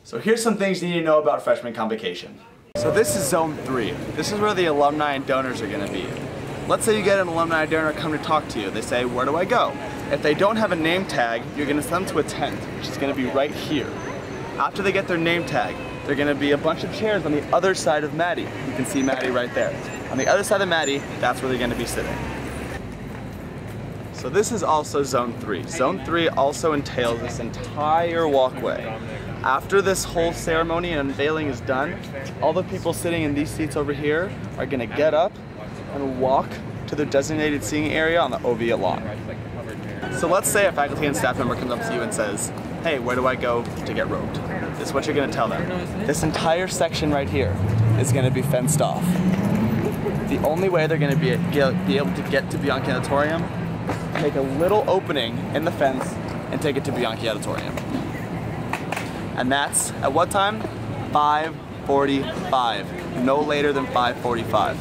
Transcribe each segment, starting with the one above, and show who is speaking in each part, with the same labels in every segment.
Speaker 1: So here's some things you need to know about Freshman Convocation. So this is Zone 3. This is where the alumni and donors are going to be. Let's say you get an alumni donor come to talk to you. They say, where do I go? If they don't have a name tag, you're going to send them to a tent, which is going to be right here. After they get their name tag, there are going to be a bunch of chairs on the other side of Maddie. You can see Maddie right there. On the other side of Maddie, that's where they're going to be sitting. So this is also Zone 3. Zone 3 also entails this entire walkway. After this whole ceremony and unveiling is done, all the people sitting in these seats over here are going to get up and walk to their designated seating area on the Oviatt lawn. So let's say a faculty and staff member comes up to you and says, hey, where do I go to get robed? This is what you're going to tell them. This entire section right here is going to be fenced off. The only way they're going to be able to get to Bianchi Auditorium, take a little opening in the fence and take it to Bianchi Auditorium. And that's at what time? 5:45. No later than 5:45.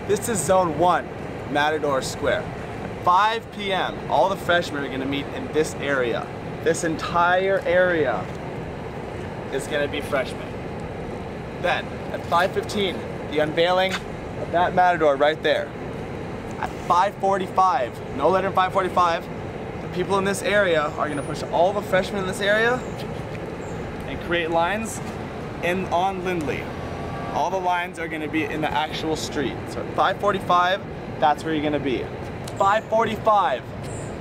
Speaker 1: This is Zone 1, Matador Square. At 5 p.m., all the freshmen are going to meet in this area. This entire area is going to be freshmen. Then, at 5:15, the unveiling of that Matador right there. At 5:45, no later than 5:45, the people in this area are going to push all the freshmen in this area and create lines on Lindley. All the lines are going to be in the actual street. So at 5:45, that's where you're going to be. 5:45,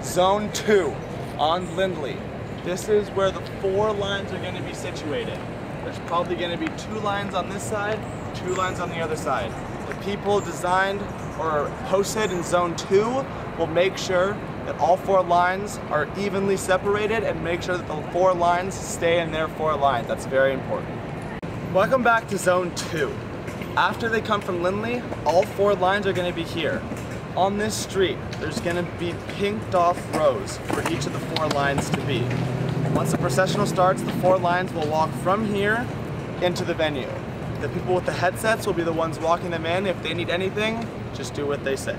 Speaker 1: Zone 2 on Lindley. This is where the 4 lines are going to be situated. There's probably going to be 2 lines on this side, 2 lines on the other side. The people designed or posted in Zone 2 will make sure that all 4 lines are evenly separated and make sure that the 4 lines stay in their 4 lines. That's very important. Welcome back to Zone 2. After they come from Lindley, all 4 lines are going to be here. On this street, there's going to be pinked off rows for each of the 4 lines to be. Once the processional starts, the 4 lines will walk from here into the venue. The people with the headsets will be the ones walking them in. If they need anything, just do what they say.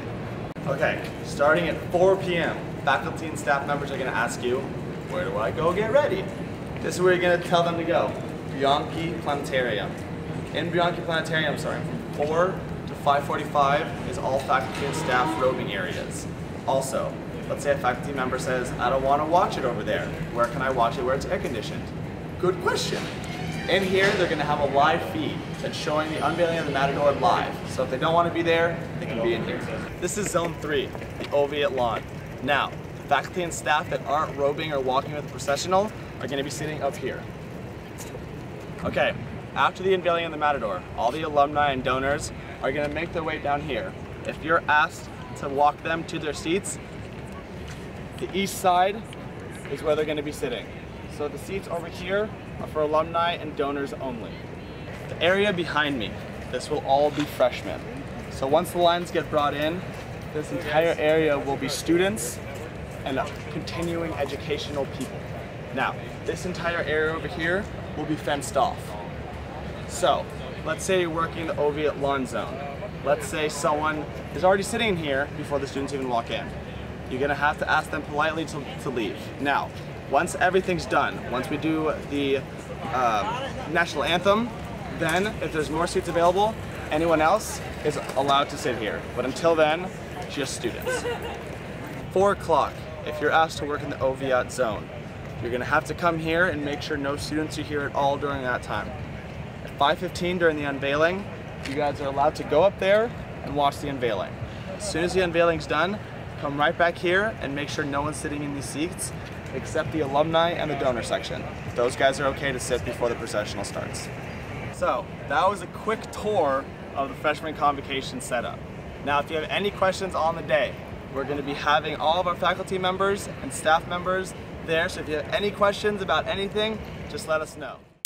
Speaker 1: Okay, starting at 4 p.m., faculty and staff members are going to ask you, where do I go get ready? This is where you're going to tell them to go. Bianchi Planetarium. In Bianchi Planetarium, from 4 to 5:45 is all faculty and staff robing areas. Also, let's say a faculty member says, I don't want to watch it over there. Where can I watch it where it's air conditioned? Good question. In here, they're going to have a live feed that's showing the unveiling of the Matador live. So if they don't want to be there, they can be in here. This is Zone 3, the Oviatt lawn. Now, the faculty and staff that aren't robing or walking with the processional are going to be sitting up here. Okay, after the unveiling of the Matador, all the alumni and donors are going to make their way down here. If you're asked to walk them to their seats, the east side is where they're going to be sitting. So the seats over here are for alumni and donors only. The area behind me, this will all be freshmen. So once the lines get brought in, this entire area will be students and continuing educational people. Now, this entire area over here will be fenced off. So, let's say you're working the Oviatt lawn zone. Let's say someone is already sitting here before the students even walk in. You're gonna have to ask them politely to leave. Now, once everything's done, once we do the national anthem, then if there's more seats available, anyone else is allowed to sit here. But until then, just students. 4 o'clock, if you're asked to work in the Oviatt zone, you're gonna have to come here and make sure no students are here at all during that time. At 5:15 during the unveiling, you guys are allowed to go up there and watch the unveiling. As soon as the unveiling's done, come right back here and make sure no one's sitting in these seats except the alumni and the donor section. Those guys are okay to sit before the processional starts. So, that was a quick tour of the Freshman Convocation setup. Now, if you have any questions on the day, we're going to be having all of our faculty members and staff members there, so if you have any questions about anything, just let us know.